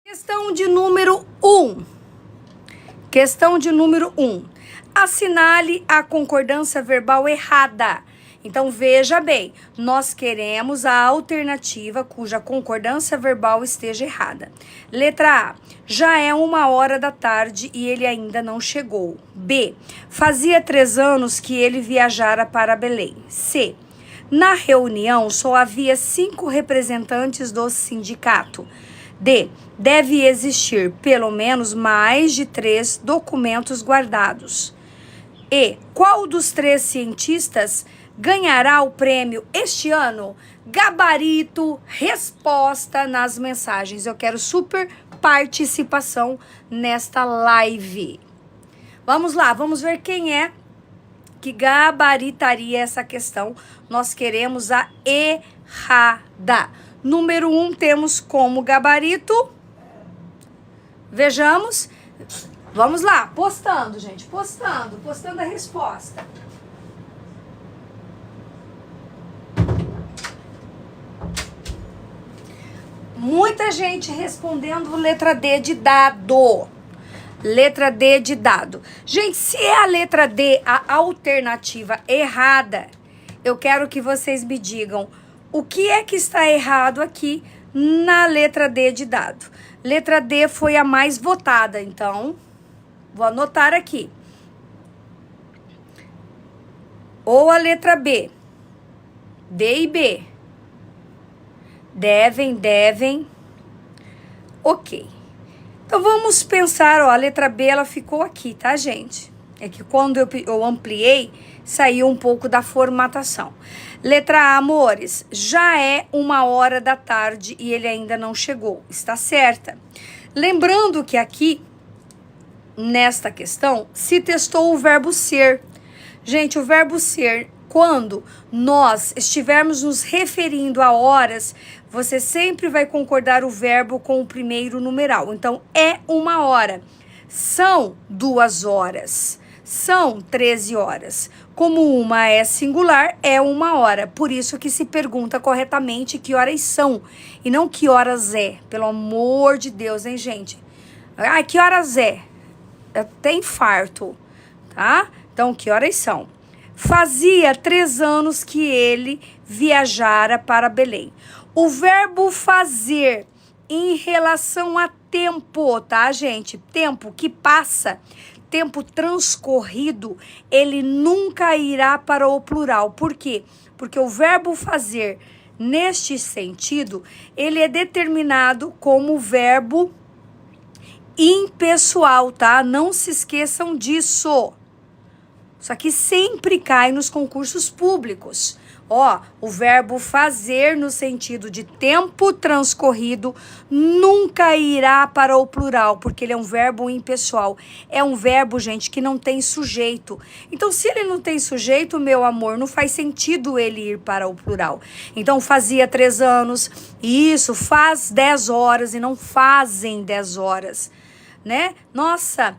Questão de número 1. Questão de número 1. Assinale a concordância verbal errada. Então, veja bem, nós queremos a alternativa cuja concordância verbal esteja errada. Letra A. Já é 1h da tarde e ele ainda não chegou. B. Fazia 3 anos que ele viajara para Belém. C. Na reunião só havia 5 representantes do sindicato. D. Deve existir pelo menos mais de 3 documentos guardados. E. Qual dos 3 cientistas ganhará o prêmio este ano? Gabarito, resposta nas mensagens. Eu quero super participação nesta live. Vamos lá, vamos ver quem é que gabaritaria essa questão. Nós queremos a errada. Número 1 temos como gabarito. Vejamos. Vamos lá, postando, gente. Postando a resposta. Muita gente respondendo letra D de dado. Letra D de dado. Gente, se é a letra D a alternativa errada, eu quero que vocês me digam o que é que está errado aqui na letra D de dado. Letra D foi a mais votada, então vou anotar aqui. Ou a letra B. D e B. Devem. Ok. Então, vamos pensar, ó, a letra B, ela ficou aqui, tá, gente? É que quando eu ampliei, saiu um pouco da formatação. Letra A, amores, já é 1h da tarde e ele ainda não chegou. Está certa. Lembrando que aqui, nesta questão, se testou o verbo ser. Gente, o verbo ser, quando nós estivermos nos referindo a horas, você sempre vai concordar o verbo com o primeiro numeral. Então, é 1h. São 2 horas. São 13 horas. Como uma é singular, é 1h. Por isso que se pergunta corretamente que horas são e não que horas é. Pelo amor de Deus, hein, gente? Ah, que horas é? Até infarto, tá? Então, que horas são? Fazia 3 anos que ele viajara para Belém. O verbo fazer em relação a tempo, tá, gente? Tempo que passa, tempo transcorrido, ele nunca irá para o plural. Por quê? Porque o verbo fazer, neste sentido, ele é determinado como verbo impessoal, tá? Não se esqueçam disso. Isso aqui sempre cai nos concursos públicos. Ó, o verbo fazer no sentido de tempo transcorrido nunca irá para o plural, porque ele é um verbo impessoal. É um verbo, gente, que não tem sujeito. Então, se ele não tem sujeito, meu amor, não faz sentido ele ir para o plural. Então, fazia 3 anos, isso, faz 10 horas e não fazem 10 horas, né? Nossa,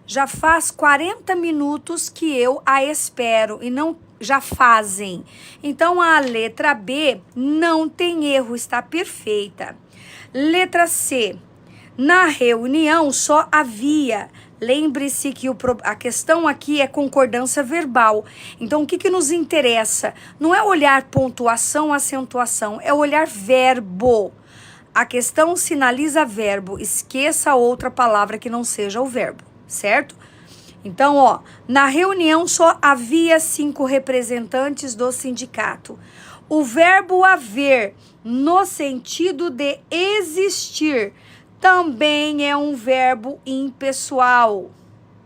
já faz 40 minutos que eu a espero e não já fazem. Então, a letra B não tem erro, está perfeita. Letra C. Na reunião só havia. Lembre-se que a questão aqui é concordância verbal. Então, o que nos interessa? Não é olhar pontuação, acentuação, é olhar verbo. A questão sinaliza verbo. Esqueça outra palavra que não seja o verbo. Certo? Então, ó, na reunião só havia 5 representantes do sindicato. O verbo haver, no sentido de existir, também é um verbo impessoal,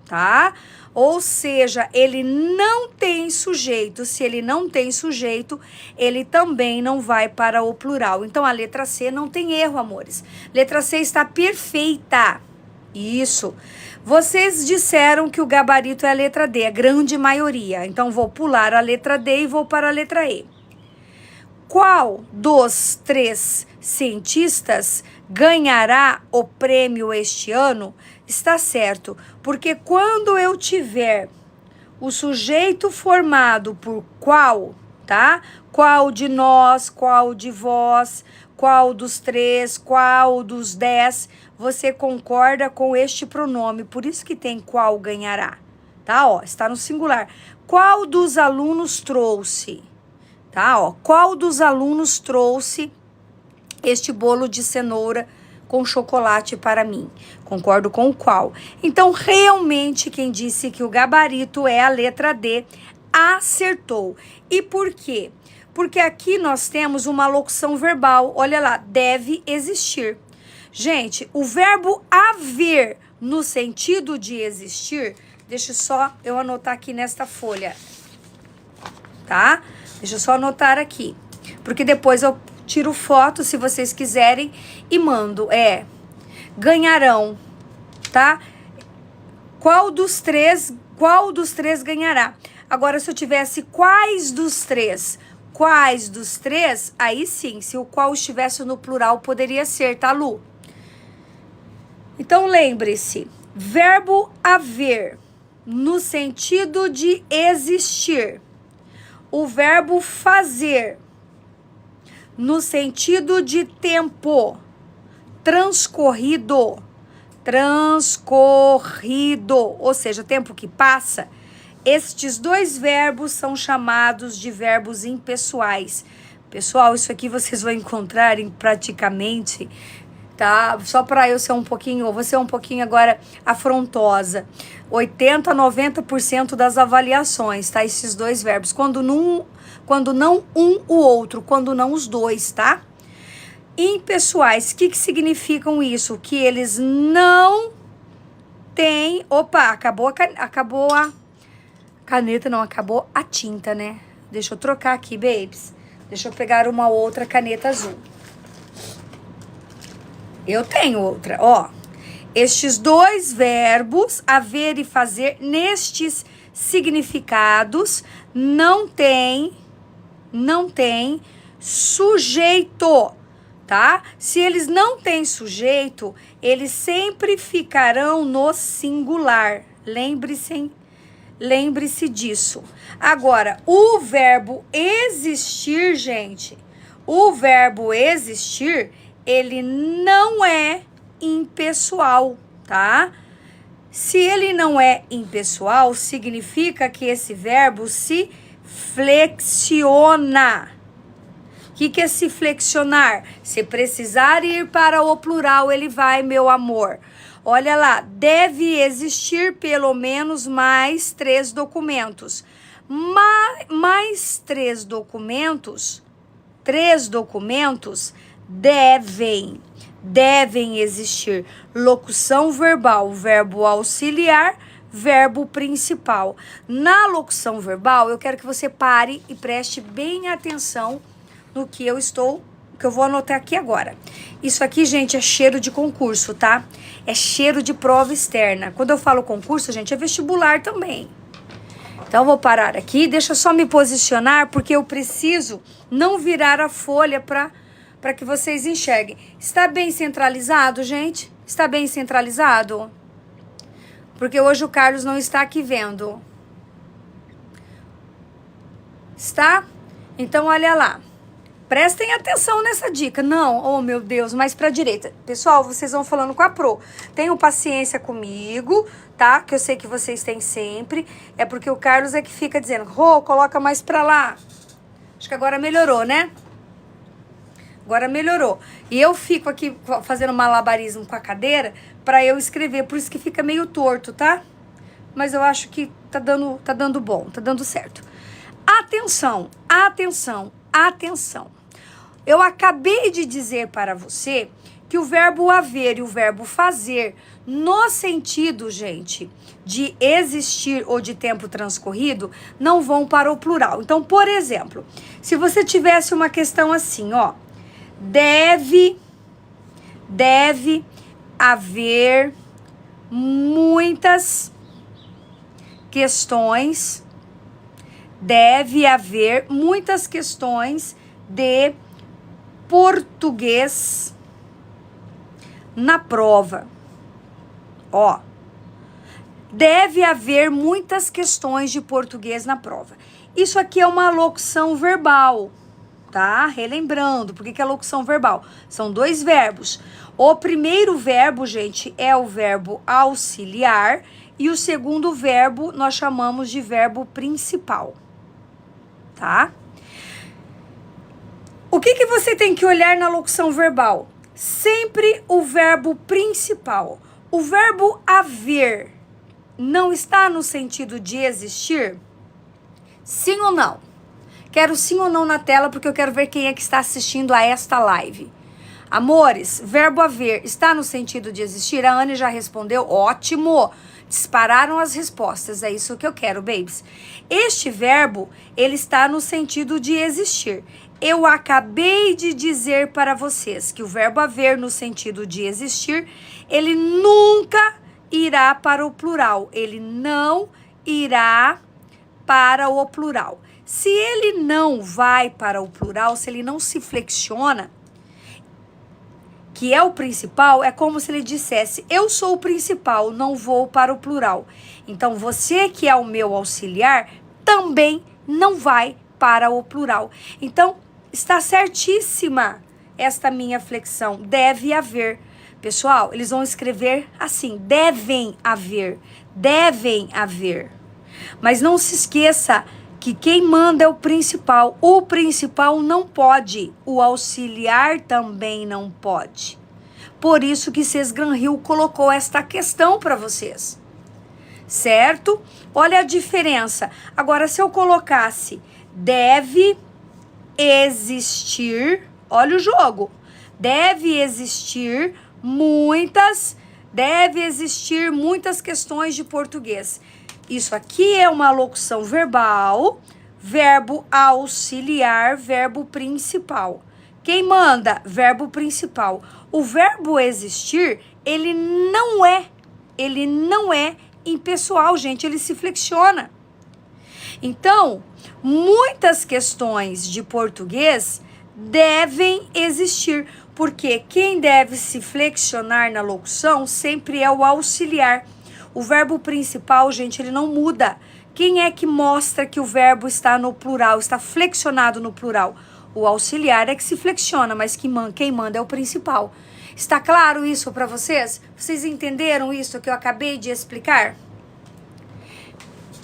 tá? Ou seja, ele não tem sujeito. Se ele não tem sujeito, ele também não vai para o plural. Então, a letra C não tem erro, amores. Letra C está perfeita. Isso. Vocês disseram que o gabarito é a letra D, a grande maioria. Então, vou pular a letra D e vou para a letra E. Qual dos 3 cientistas ganhará o prêmio este ano? Está certo, porque quando eu tiver o sujeito formado por qual, tá? Qual de nós, qual de vós, qual dos 3, qual dos 10, você concorda com este pronome, por isso que tem qual ganhará, tá? Ó, está no singular. Qual dos alunos trouxe, tá? Ó, qual dos alunos trouxe este bolo de cenoura com chocolate para mim? Concordo com o qual. Então, realmente, quem disse que o gabarito é a letra D, acertou. E por quê? Porque aqui nós temos uma locução verbal. Olha lá, deve existir. Gente, o verbo haver no sentido de existir, deixa só eu anotar aqui nesta folha, tá? Deixa eu só anotar aqui, porque depois eu tiro foto, se vocês quiserem, e mando. Ganharão, tá? Qual dos três ganhará? Agora, se eu tivesse quais dos três, aí sim, se o qual estivesse no plural, poderia ser, tá, Lu? Então, lembre-se, verbo haver, no sentido de existir. O verbo fazer, no sentido de tempo, transcorrido, ou seja, tempo que passa. Estes dois verbos são chamados de verbos impessoais. Pessoal, isso aqui vocês vão encontrar em praticamente, tá? Só para eu ser um pouquinho, vou ser um pouquinho agora afrontosa. 80 a 90% das avaliações, tá? Esses dois verbos. Quando não o outro, quando não os dois, tá? Impessoais, o que significam isso? Que eles não têm... Opa, acabou a caneta, não, acabou a tinta, né? Deixa eu trocar aqui, babes. Deixa eu pegar uma outra caneta azul. Eu tenho outra, ó. Estes dois verbos, haver e fazer, nestes significados, não tem sujeito, tá? Se eles não têm sujeito, eles sempre ficarão no singular. Lembre-se disso. Agora, o verbo existir, gente, o verbo existir, ele não é impessoal, tá? Se ele não é impessoal, significa que esse verbo se flexiona. O que é se flexionar? Se precisar ir para o plural, ele vai, meu amor. Olha lá, deve existir pelo menos mais 3 documentos. Mais 3 documentos, devem existir. Locução verbal, verbo auxiliar, verbo principal. Na locução verbal, eu quero que você pare e preste bem atenção no que eu vou anotar aqui agora. Isso aqui, gente, é cheiro de concurso, tá? É cheiro de prova externa. Quando eu falo concurso, gente, é vestibular também. Então, eu vou parar aqui, deixa eu só me posicionar, porque eu preciso não virar a folha para que vocês enxerguem. Está bem centralizado, gente? Está bem centralizado? Porque hoje o Carlos não está aqui vendo. Está? Então, olha lá. Prestem atenção nessa dica. Não, oh meu Deus, mais pra direita. Pessoal, vocês vão falando com a Pro. Tenham paciência comigo, tá? Que eu sei que vocês têm sempre. É porque o Carlos é que fica dizendo, Rô, coloca mais pra lá. Acho que agora melhorou, né? Agora melhorou. E eu fico aqui fazendo malabarismo com a cadeira pra eu escrever. Por isso que fica meio torto, tá? Mas eu acho que tá dando bom, tá dando certo. Atenção, atenção, atenção. Eu acabei de dizer para você que o verbo haver e o verbo fazer, no sentido, gente, de existir ou de tempo transcorrido, não vão para o plural. Então, por exemplo, se você tivesse uma questão assim, ó, deve haver muitas questões, de português na prova. Ó, deve haver muitas questões de português na prova. Isso aqui é uma locução verbal, tá? Relembrando, por que é locução verbal? São 2 verbos. O primeiro verbo, gente, é o verbo auxiliar e o segundo verbo nós chamamos de verbo principal, tá? O que você tem que olhar na locução verbal? Sempre o verbo principal. O verbo haver não está no sentido de existir? Sim ou não? Quero sim ou não na tela, porque eu quero ver quem é que está assistindo a esta live. Amores, verbo haver está no sentido de existir? A Anne já respondeu, ótimo! Dispararam as respostas, é isso que eu quero, babies. Este verbo, ele está no sentido de existir. Eu acabei de dizer para vocês que o verbo haver no sentido de existir, ele nunca irá para o plural. Ele não irá para o plural. Se ele não vai para o plural, se ele não se flexiona, que é o principal, é como se ele dissesse, eu sou o principal, não vou para o plural. Então, você que é o meu auxiliar, também não vai para o plural. Então, está certíssima esta minha flexão, deve haver. Pessoal, eles vão escrever assim, devem haver. Mas não se esqueça que quem manda é o principal não pode, o auxiliar também não pode. Por isso que Sesgran-Hill colocou esta questão para vocês, certo? Olha a diferença. Agora, se eu colocasse deve existir, olha o jogo, deve existir muitas questões de português. Isso aqui é uma locução verbal, verbo auxiliar, verbo principal. Quem manda? Verbo principal. O verbo existir, ele não é impessoal, gente, ele se flexiona. Então, muitas questões de português devem existir, porque quem deve se flexionar na locução sempre é o auxiliar. O verbo principal, gente, ele não muda. Quem é que mostra que o verbo está no plural, está flexionado no plural? O auxiliar é que se flexiona, mas quem manda é o principal. Está claro isso para vocês? Vocês entenderam isso que eu acabei de explicar?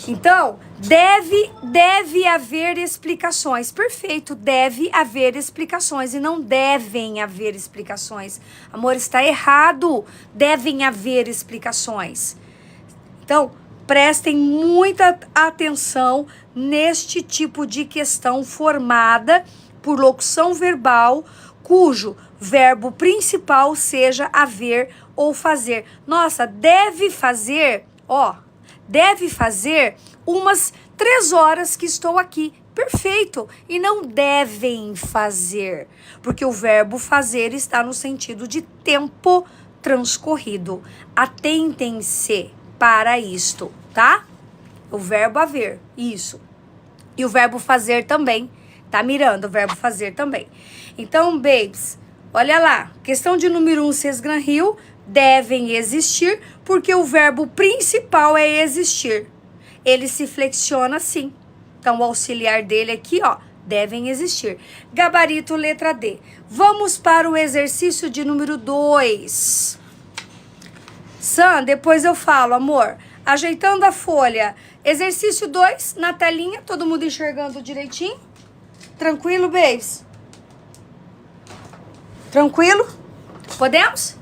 Então, deve haver explicações. Perfeito, deve haver explicações e não devem haver explicações. Amor, está errado. Devem haver explicações. Então, prestem muita atenção neste tipo de questão formada por locução verbal, cujo verbo principal seja haver ou fazer. Nossa, deve fazer umas 3 horas que estou aqui. Perfeito. E não devem fazer, porque o verbo fazer está no sentido de tempo transcorrido. Atentem-se para isto, tá? O verbo haver, isso. E o verbo fazer também, tá mirando o verbo fazer também. Então, babes, olha lá, questão de número 1, Sesgran-Hill, devem existir, porque o verbo principal é existir. Ele se flexiona assim. Então, o auxiliar dele aqui, ó, devem existir. Gabarito, letra D. Vamos para o exercício de número 2. Sam, depois eu falo, amor. Ajeitando a folha. Exercício 2, na telinha, todo mundo enxergando direitinho. Tranquilo, babes? Tranquilo? Podemos?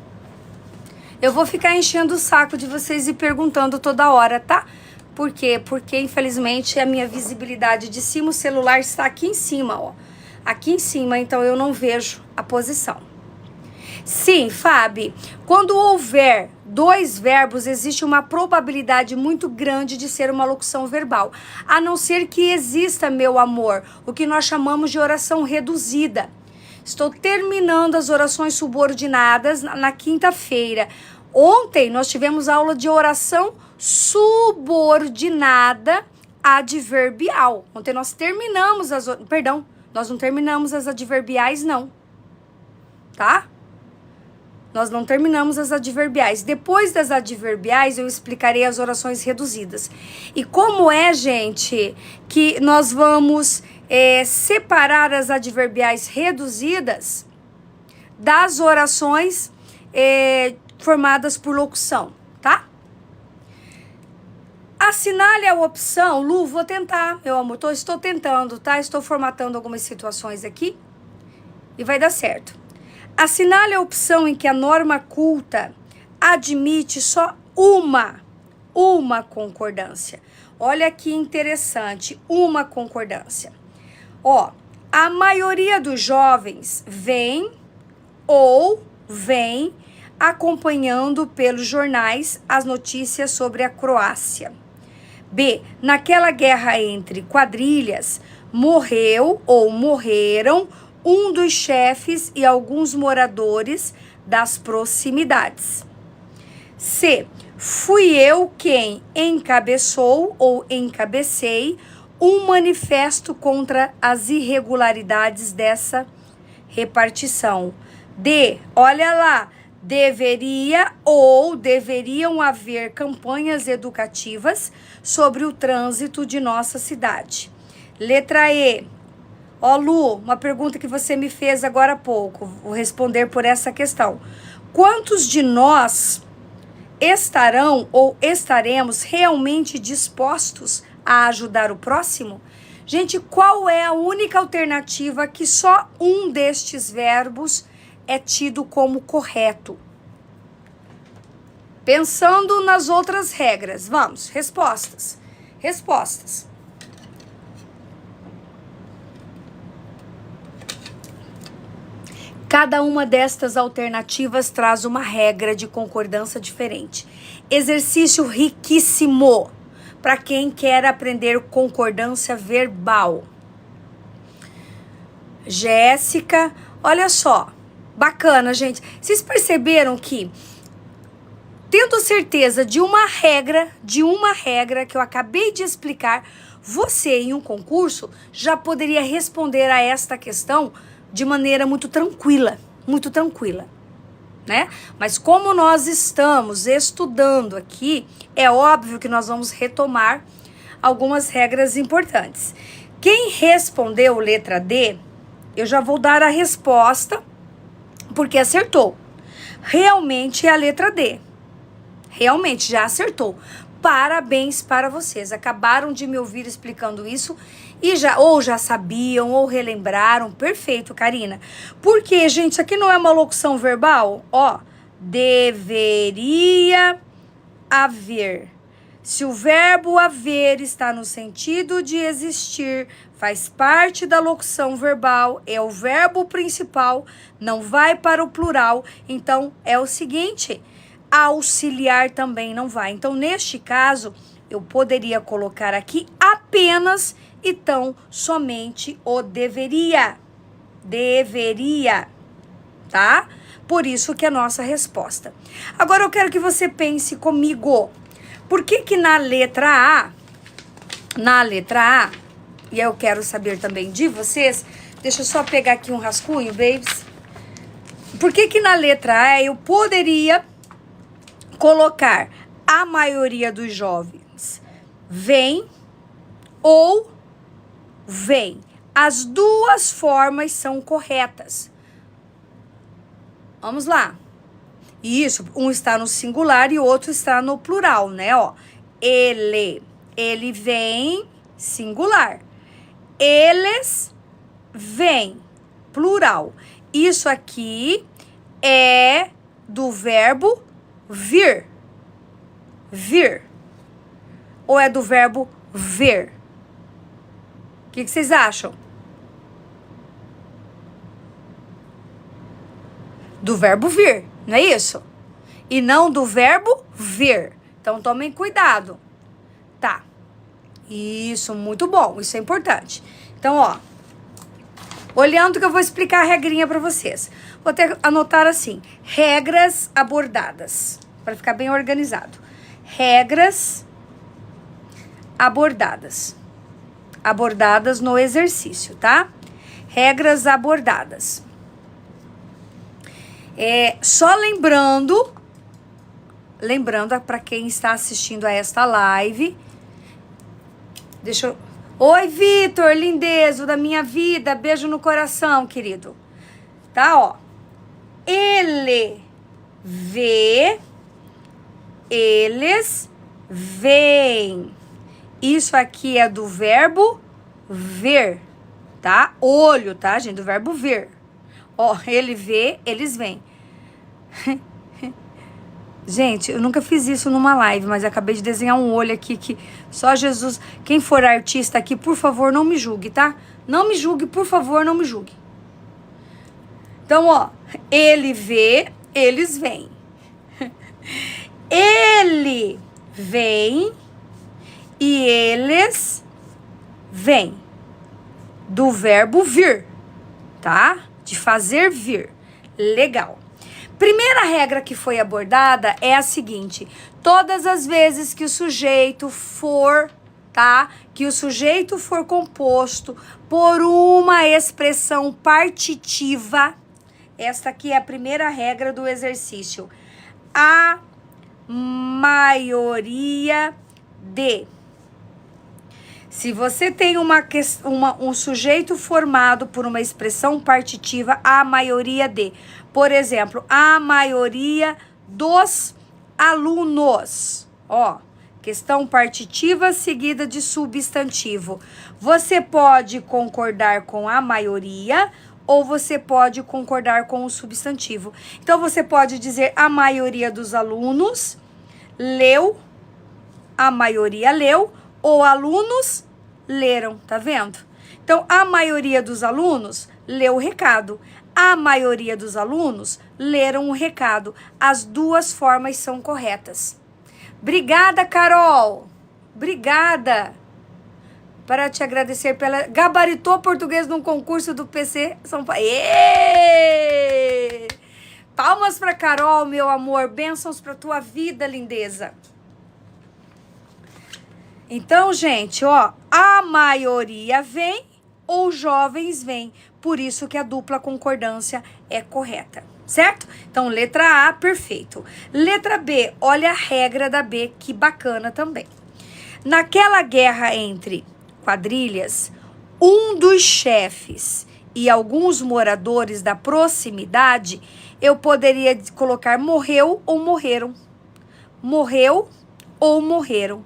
Eu vou ficar enchendo o saco de vocês e perguntando toda hora, tá? Por quê? Porque, infelizmente, a minha visibilidade de cima, o celular está aqui em cima, ó. Aqui em cima, então eu não vejo a posição. Sim, Fábio, quando houver 2 verbos, existe uma probabilidade muito grande de ser uma locução verbal. A não ser que exista, meu amor, o que nós chamamos de oração reduzida. Estou terminando as orações subordinadas na quinta-feira. Ontem nós tivemos aula de oração subordinada adverbial. Ontem nós terminamos nós não terminamos as adverbiais, não. Tá? Nós não terminamos as adverbiais. Depois das adverbiais, eu explicarei as orações reduzidas. E como é, gente, que nós vamos separar as adverbiais reduzidas das orações formadas por locução, tá? Assinale a opção, Lu, vou tentar, meu amor, estou tentando, tá? Estou formatando algumas situações aqui e vai dar certo. Assinale a opção em que a norma culta admite só uma concordância. Olha que interessante, uma concordância. Ó, a maioria dos jovens vem acompanhando pelos jornais as notícias sobre a Croácia. B, naquela guerra entre quadrilhas, morreu ou morreram um dos chefes e alguns moradores das proximidades. C, fui eu quem encabeçou ou encabecei um manifesto contra as irregularidades dessa repartição. D, olha lá, deveriam haver campanhas educativas sobre o trânsito de nossa cidade. Letra E, ó Lu, uma pergunta que você me fez agora há pouco, vou responder por essa questão. Quantos de nós estarão ou estaremos realmente dispostos a ajudar o próximo? Gente, qual é a única alternativa que só um destes verbos é tido como correto? Pensando nas outras regras, vamos, respostas. Cada uma destas alternativas traz uma regra de concordância diferente. Exercício riquíssimo para quem quer aprender concordância verbal. Jéssica, olha só, bacana, gente. Vocês perceberam que, tendo certeza de uma regra que eu acabei de explicar, você em um concurso já poderia responder a esta questão de maneira muito tranquila, né? Mas como nós estamos estudando aqui, é óbvio que nós vamos retomar algumas regras importantes. Quem respondeu letra D, eu já vou dar a resposta, porque acertou. Realmente é a letra D. Realmente, já acertou. Parabéns para vocês. Acabaram de me ouvir explicando isso e já sabiam ou relembraram. Perfeito, Karina. Porque, gente, isso aqui não é uma locução verbal? Ó, deveria haver. Se o verbo haver está no sentido de existir, faz parte da locução verbal, é o verbo principal, não vai para o plural. Então, é o seguinte, auxiliar também não vai. Então, neste caso, eu poderia colocar aqui apenas e tão somente o deveria. Deveria, tá? Por isso que é a nossa resposta. Agora, eu quero que você pense comigo. Por que na letra A, e eu quero saber também de vocês, deixa eu só pegar aqui um rascunho, babies. Por que na letra A eu poderia colocar a maioria dos jovens vem ou vem? As duas formas são corretas. Vamos lá. Isso, um está no singular e o outro está no plural, né? Ó, ele vem, singular. Eles vêm, plural. Isso aqui é do verbo vir. Vir. Ou é do verbo ver? O que vocês acham? Do verbo vir, não é isso? E não do verbo vir. Então, tomem cuidado. Tá. Isso, muito bom. Isso é importante. Então, ó. Olhando que eu vou explicar a regrinha para vocês. Vou até anotar assim. Regras abordadas. Para ficar bem organizado. Regras abordadas. Abordadas no exercício, tá? Regras abordadas. Só lembrando para quem está assistindo a esta live, Oi, Vitor, lindezo da minha vida, beijo no coração, querido. Tá, ó. Ele vê, eles veem. Isso aqui é do verbo ver, tá? Olho, tá, gente? Do verbo ver. Ó, ele vê, eles veem. Gente, eu nunca fiz isso numa live, mas acabei de desenhar um olho aqui que só Jesus... Quem for artista aqui, por favor, não me julgue, tá? Não me julgue, por favor, não me julgue. Então, ó, ele vê, eles veem. Ele vem e eles vêm. Do verbo vir, tá? De fazer vir. Legal. Primeira regra que foi abordada é a seguinte: todas as vezes que o sujeito for, tá? Que o sujeito for composto por uma expressão partitiva, esta aqui é a primeira regra do exercício. A maioria de. Se você tem um sujeito formado por uma expressão partitiva, a maioria de. Por exemplo, a maioria dos alunos. Ó, questão partitiva seguida de substantivo. Você pode concordar com a maioria ou você pode concordar com o substantivo. Então, você pode dizer a maioria dos alunos leu, a maioria leu, ou alunos leram, tá vendo? Então, a maioria dos alunos leu o recado. A maioria dos alunos leram o recado. As duas formas são corretas. Obrigada, Carol. Obrigada. Para te agradecer pela... Gabaritou português num concurso do PC São Paulo. Palmas para Carol, meu amor. Bênçãos para tua vida, lindeza. Então, gente, ó, a maioria vem ou jovens vêm. Por isso que a dupla concordância é correta, certo? Então, letra A, perfeito. Letra B, olha a regra da B, que bacana também. Naquela guerra entre quadrilhas, um dos chefes e alguns moradores da proximidade, eu poderia colocar morreu ou morreram. Morreu ou morreram.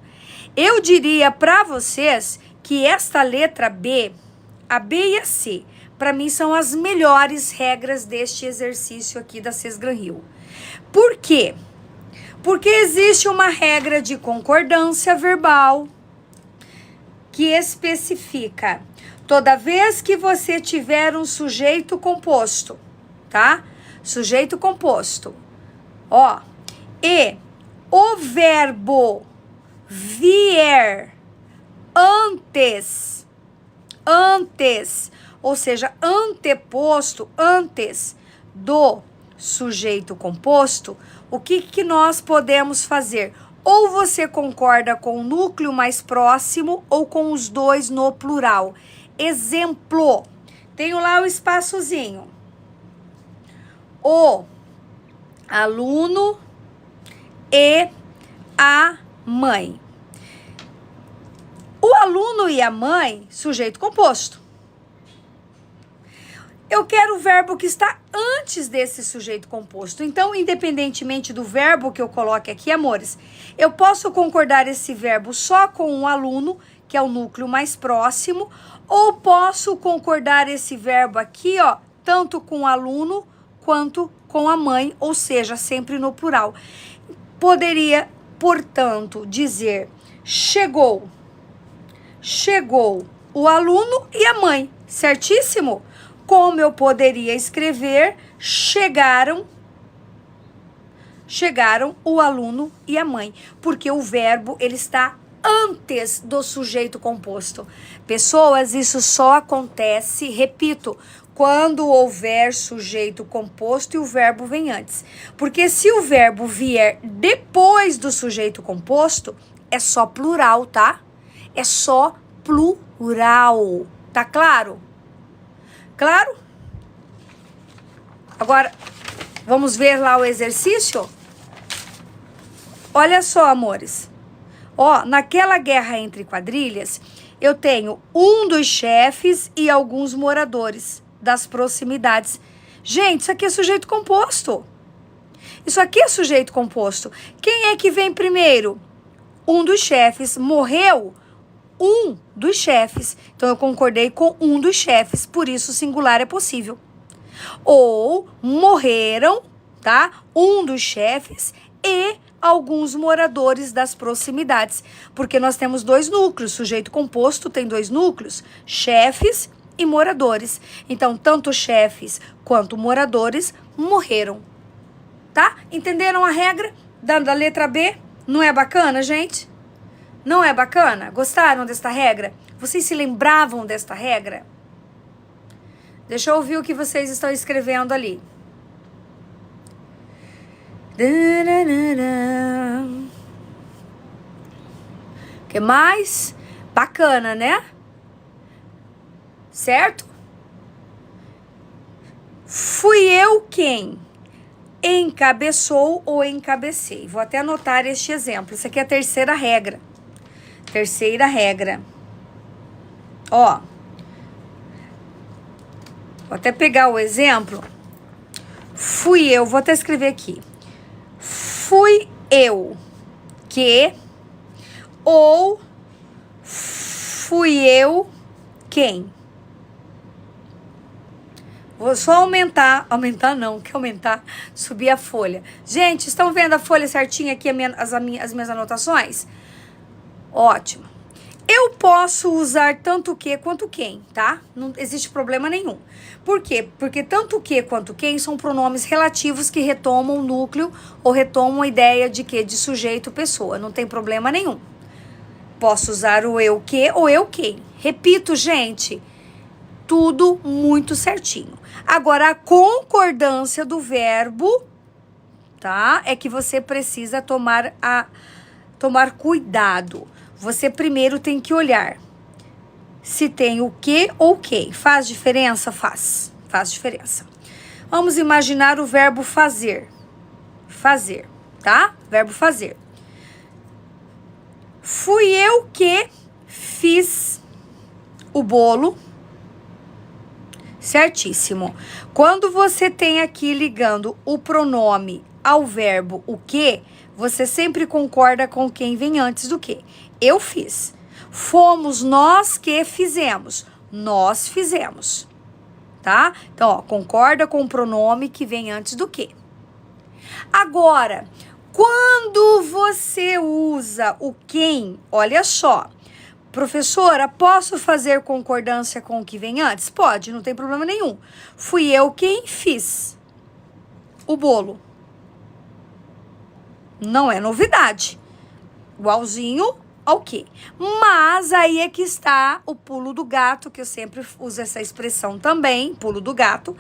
Eu diria para vocês que esta letra B, a B e a C, para mim são as melhores regras deste exercício aqui da Sesgran Hill. Por quê? Porque existe uma regra de concordância verbal que especifica toda vez que você tiver um sujeito composto, tá? Sujeito composto. Ó, e o verbo vier antes, ou seja, anteposto, antes do sujeito composto, o que nós podemos fazer? Ou você concorda com o núcleo mais próximo ou com os dois no plural. Exemplo, tenho lá o espaçozinho. O aluno e a mãe. O aluno e a mãe, sujeito composto. Eu quero o verbo que está antes desse sujeito composto. Então, independentemente do verbo que eu coloque aqui, amores, eu posso concordar esse verbo só com o aluno, que é o núcleo mais próximo, ou posso concordar esse verbo aqui, ó, tanto com o aluno quanto com a mãe, ou seja, sempre no plural. Poderia, portanto, dizer chegou o aluno e a mãe, certíssimo? Como eu poderia escrever chegaram o aluno e a mãe, porque o verbo ele está antes do sujeito composto. Pessoas, isso só acontece, repito, quando houver sujeito composto e o verbo vem antes. Porque se o verbo vier depois do sujeito composto, é só plural, tá? É só plural. Tá claro? Claro? Agora, Vamos ver lá o exercício? Olha só, amores. Ó, naquela guerra entre quadrilhas, eu tenho um dos chefes e alguns moradores das proximidades. Gente, isso aqui é sujeito composto. Isso aqui é sujeito composto. Quem é que vem primeiro? Um dos chefes. Morreu um dos chefes. Então, eu concordei com um dos chefes. Por isso, o singular é possível. Ou morreram, tá? Um dos chefes e alguns moradores das proximidades. Porque nós temos dois núcleos. Sujeito composto tem dois núcleos. Chefes e moradores. Então, tanto chefes quanto moradores morreram. Tá? Entenderam a regra da letra B? Não é bacana, gente? Não é bacana? Gostaram desta regra? Vocês se lembravam desta regra? Deixa eu ouvir o que vocês estão escrevendo ali. O que mais? Bacana, né? Certo? Fui eu quem encabeçou ou encabecei. Vou até anotar este exemplo. Isso aqui é a terceira regra. Terceira regra. Ó. Vou até pegar o exemplo. Fui eu, vou até escrever aqui. Fui eu que ou fui eu quem? Vou só aumentar não, que aumentar, subir a folha. Gente, estão vendo a folha certinha aqui, as minhas anotações? Ótimo. Eu posso usar tanto o que quanto quem, tá? Não existe problema nenhum. Por quê? Porque tanto o que quanto quem são pronomes relativos que retomam o núcleo ou retomam a ideia de quê? De sujeito, pessoa. Não tem problema nenhum. Posso usar o eu que ou eu quem. Repito, gente, tudo muito certinho. Agora, a concordância do verbo, tá? É que você precisa tomar cuidado. Você primeiro tem que olhar se tem o que ou o quem. Faz diferença? Faz diferença. Vamos imaginar o verbo fazer. Fazer, tá? Verbo fazer. Fui eu que fiz o bolo. Certíssimo. Quando você tem aqui ligando o pronome ao verbo o que, você sempre concorda com quem vem antes do que. Eu fiz. Fomos nós que fizemos. Nós fizemos. Tá? Então, ó, concorda com o pronome que vem antes do que. Agora, quando você usa o quem, olha só. Professora, posso fazer concordância com o que vem antes? Pode, não tem problema nenhum. Fui eu quem fiz o bolo. Não é novidade. Igualzinho ao quê? Mas aí é que está o pulo do gato, que eu sempre uso essa expressão também, pulo do gato.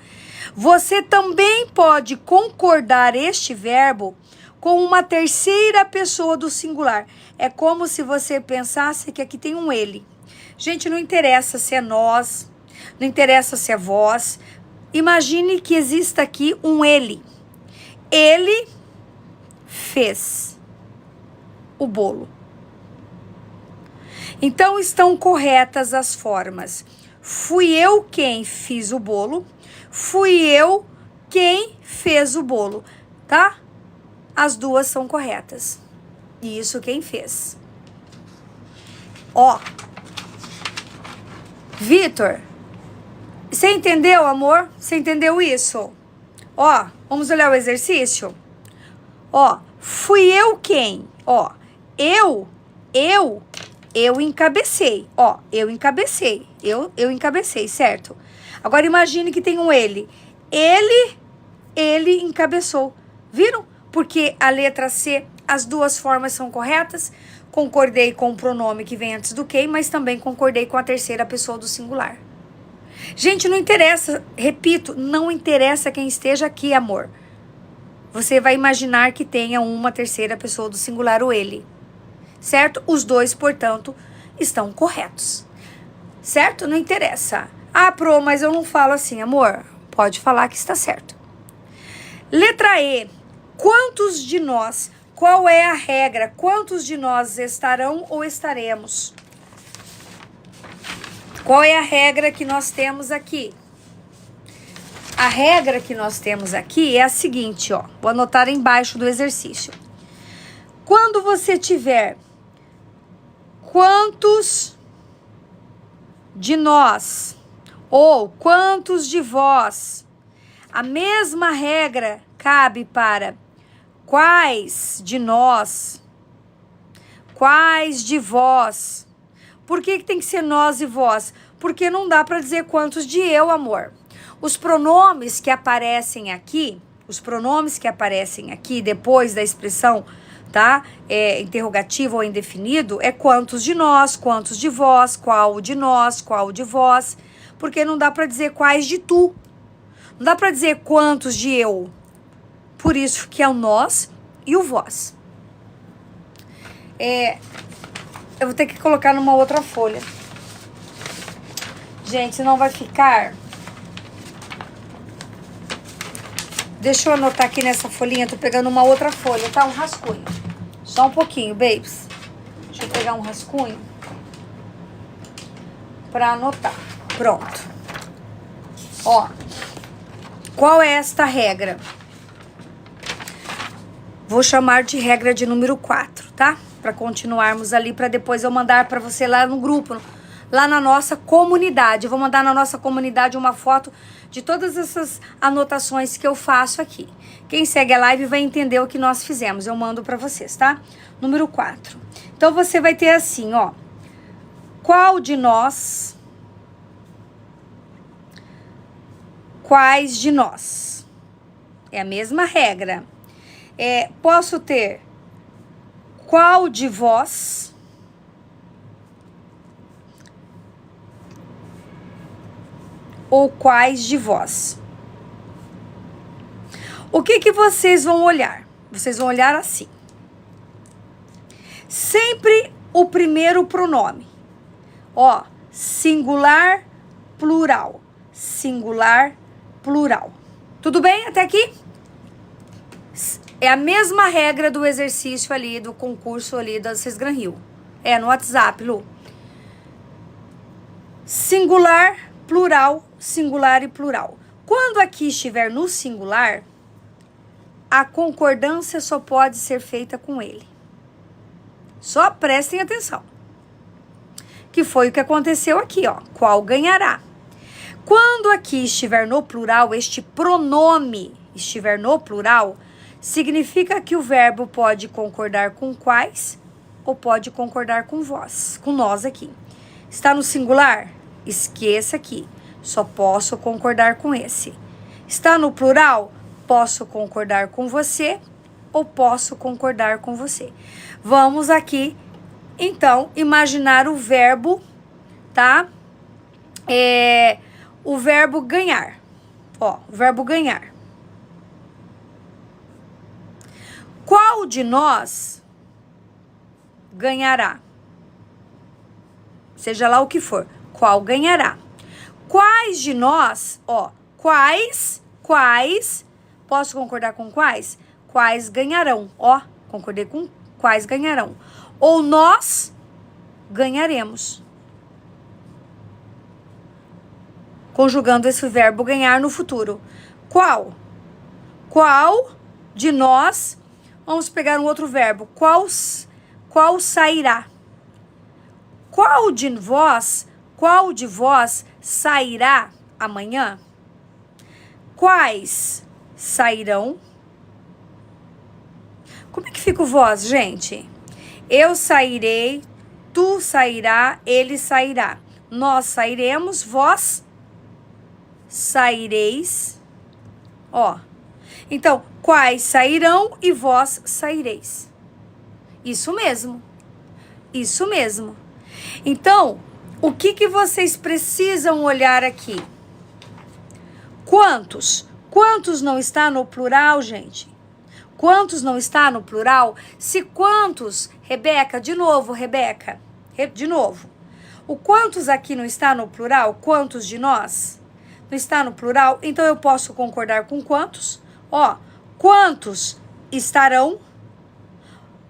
Você também pode concordar este verbo com uma terceira pessoa do singular. É como se você pensasse que aqui tem um ele. Gente, não interessa se é nós, não interessa se é vós. Imagine que exista aqui um ele. Ele fez o bolo. Então, estão corretas as formas. Fui eu quem fiz o bolo. Fui eu quem fez o bolo, tá? As duas são corretas. E isso quem fez. Ó. Vitor, você entendeu, amor? Você entendeu isso? Ó, vamos olhar o exercício? Ó, fui eu quem? Ó, eu encabecei. Ó, eu encabecei. Eu encabecei, certo? Agora imagine que tem um ele. Ele encabeçou. Viram? Porque a letra C, as duas formas são corretas. Concordei com o pronome que vem antes do que, mas também concordei com a terceira pessoa do singular. Gente, não interessa, repito, não interessa quem esteja aqui, amor. Você vai imaginar que tenha uma terceira pessoa do singular, o ele. Certo? Os dois, portanto, estão corretos. Certo? Não interessa. Ah, Pro, mas eu não falo assim, amor. Pode falar que está certo. Letra E. Quantos de nós? Qual é a regra? Quantos de nós estarão ou estaremos? Qual é a regra que nós temos aqui? A regra que nós temos aqui é a seguinte, ó. Vou anotar embaixo do exercício. Quando você tiver quantos de nós ou quantos de vós, a mesma regra cabe para quais de nós, quais de vós. Por que tem que ser nós e vós? Porque não dá para dizer quantos de eu, amor. Os pronomes que aparecem aqui, depois da expressão, tá? Interrogativo ou indefinido, é quantos de nós, quantos de vós, qual de nós, qual de vós, porque não dá para dizer quais de tu. Não dá para dizer quantos de eu. Por isso que é o nós e o vós. Eu vou ter que colocar numa outra folha. Gente, senão vai ficar... Deixa eu anotar aqui nessa folhinha. Tô pegando uma outra folha, tá? Um rascunho. Só um pouquinho, babes. Deixa eu pegar um rascunho pra anotar. Pronto. Ó. Qual é esta regra? Vou chamar de regra de número 4, tá? Para continuarmos ali, para depois eu mandar para você lá no grupo, lá na nossa comunidade. Eu vou mandar na nossa comunidade uma foto de todas essas anotações que eu faço aqui. Quem segue a live vai entender o que nós fizemos. Eu mando para vocês, tá? Número 4. Então, você vai ter assim, ó. Qual de nós... Quais de nós? É a mesma regra. Posso ter qual de vós... ou quais de vós. O que vocês vão olhar? Vocês vão olhar assim. Sempre o primeiro pronome. Ó, singular, plural. Singular, plural. Tudo bem até aqui? É a mesma regra do exercício ali, do concurso ali da Sesgran Rio. No WhatsApp, Lu. Singular, plural, singular e plural. Quando aqui estiver no singular, a concordância só pode ser feita com ele. Só prestem atenção. Que foi o que aconteceu aqui, ó. Qual ganhará? Quando aqui estiver no plural, este pronome estiver no plural, significa que o verbo pode concordar com quais ou pode concordar com vós, com nós aqui. Está no singular? Esqueça aqui. Só posso concordar com esse. Está no plural? Posso concordar com você ou posso concordar com você. Vamos aqui, então, imaginar o verbo, tá? O verbo ganhar. Ó, o verbo ganhar. Qual de nós ganhará? Seja lá o que for. Qual ganhará? Quais de nós, ó, quais, posso concordar com quais? Quais ganharão, ó, concordei com quais ganharão. Ou nós ganharemos. Conjugando esse verbo ganhar no futuro. Qual? Qual de nós, vamos pegar um outro verbo, qual sairá? Qual de vós sairá amanhã? Quais sairão? Como é que fica o vós, gente? Eu sairei, tu sairá, ele sairá. Nós sairemos, vós saireis. Ó. Então, quais sairão e vós saireis. Isso mesmo. Isso mesmo. Então, o que vocês precisam olhar aqui? Quantos? Quantos não está no plural, gente? Quantos não está no plural? Se quantos, Rebeca, de novo, Rebeca, de novo. O quantos aqui não está no plural? Quantos de nós? Não está no plural? Então eu posso concordar com quantos? Ó, Quantos estarão?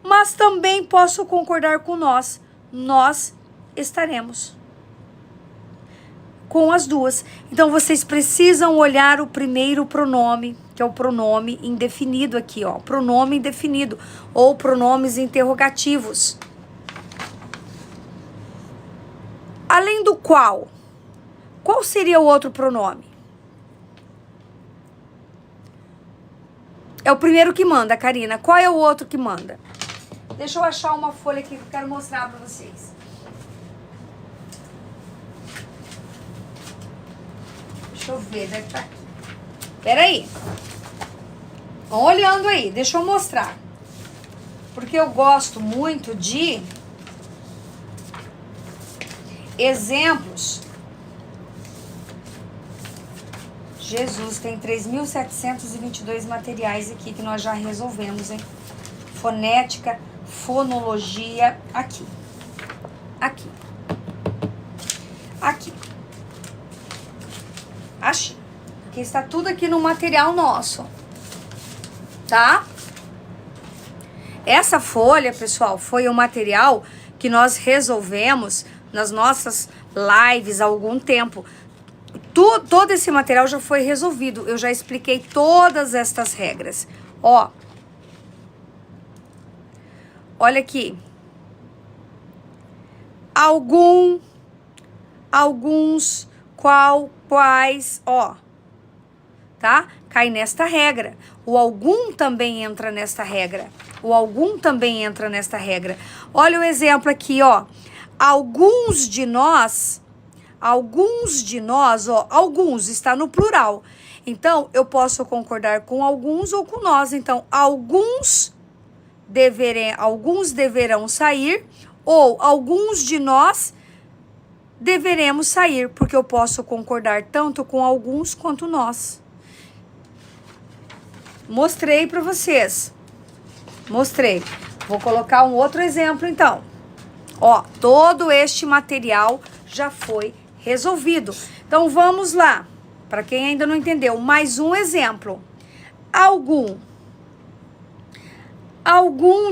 Mas também posso concordar com nós. Nós estaremos. Com as duas. Então, vocês precisam olhar o primeiro pronome, que é o pronome indefinido aqui, ó. Pronome indefinido ou pronomes interrogativos. Além do qual seria o outro pronome? É o primeiro que manda, Karina. Qual é o outro que manda? Deixa eu achar uma folha aqui que eu quero mostrar pra vocês. Deixa eu ver, deve estar aqui. Peraí. Vão olhando aí, deixa eu mostrar. Porque eu gosto muito de exemplos. Jesus, tem 3.722 materiais aqui que nós já resolvemos, hein? Fonética, fonologia, aqui. Aqui. Aqui. Achei. Porque está tudo aqui no material nosso. Tá? Essa folha, pessoal, foi o material que nós resolvemos nas nossas lives há algum tempo. Todo esse material já foi resolvido. Eu já expliquei todas estas regras. Ó. Olha aqui. Alguns, quais, ó. Tá? Cai nesta regra. O algum também entra nesta regra. O algum também entra nesta regra. Olha o exemplo aqui, ó. Alguns de nós, ó, alguns está no plural. Então, eu posso concordar com alguns ou com nós. Então, alguns deverão sair ou alguns de nós deveremos sair, porque eu posso concordar tanto com alguns quanto nós. Mostrei para vocês. Mostrei. Vou colocar um outro exemplo, então. Ó, todo este material já foi resolvido. Então, vamos lá. Para quem ainda não entendeu, mais um exemplo. Algum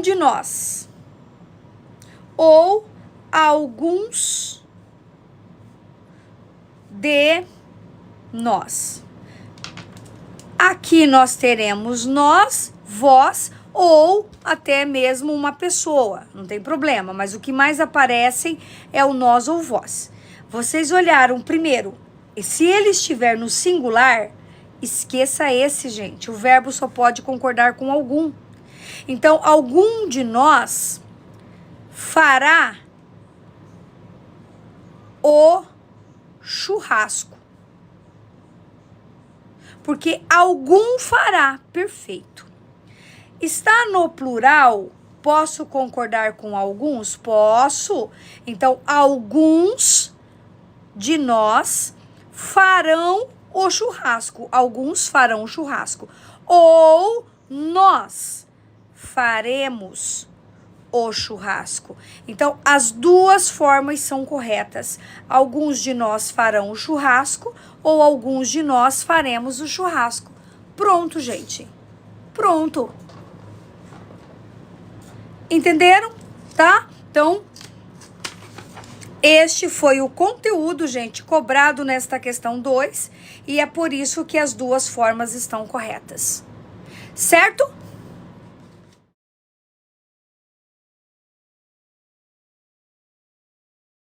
de nós. Ou alguns de nós. Aqui nós teremos nós, vós ou até mesmo uma pessoa, não tem problema, mas o que mais aparecem é o nós ou vós. Vocês olharam primeiro, e se ele estiver no singular, esqueça esse, gente, o verbo só pode concordar com algum. Então, algum de nós fará o churrasco. Porque algum fará, perfeito. Está no plural, posso concordar com alguns? Posso. Então, alguns de nós farão o churrasco. Alguns farão o churrasco. Ou nós faremos o churrasco. Então, as duas formas são corretas. Alguns de nós farão o churrasco ou alguns de nós faremos o churrasco. Pronto, gente. Pronto. Entenderam? Tá? Então, este foi o conteúdo, gente, cobrado nesta questão 2 e é por isso que as duas formas estão corretas. Certo?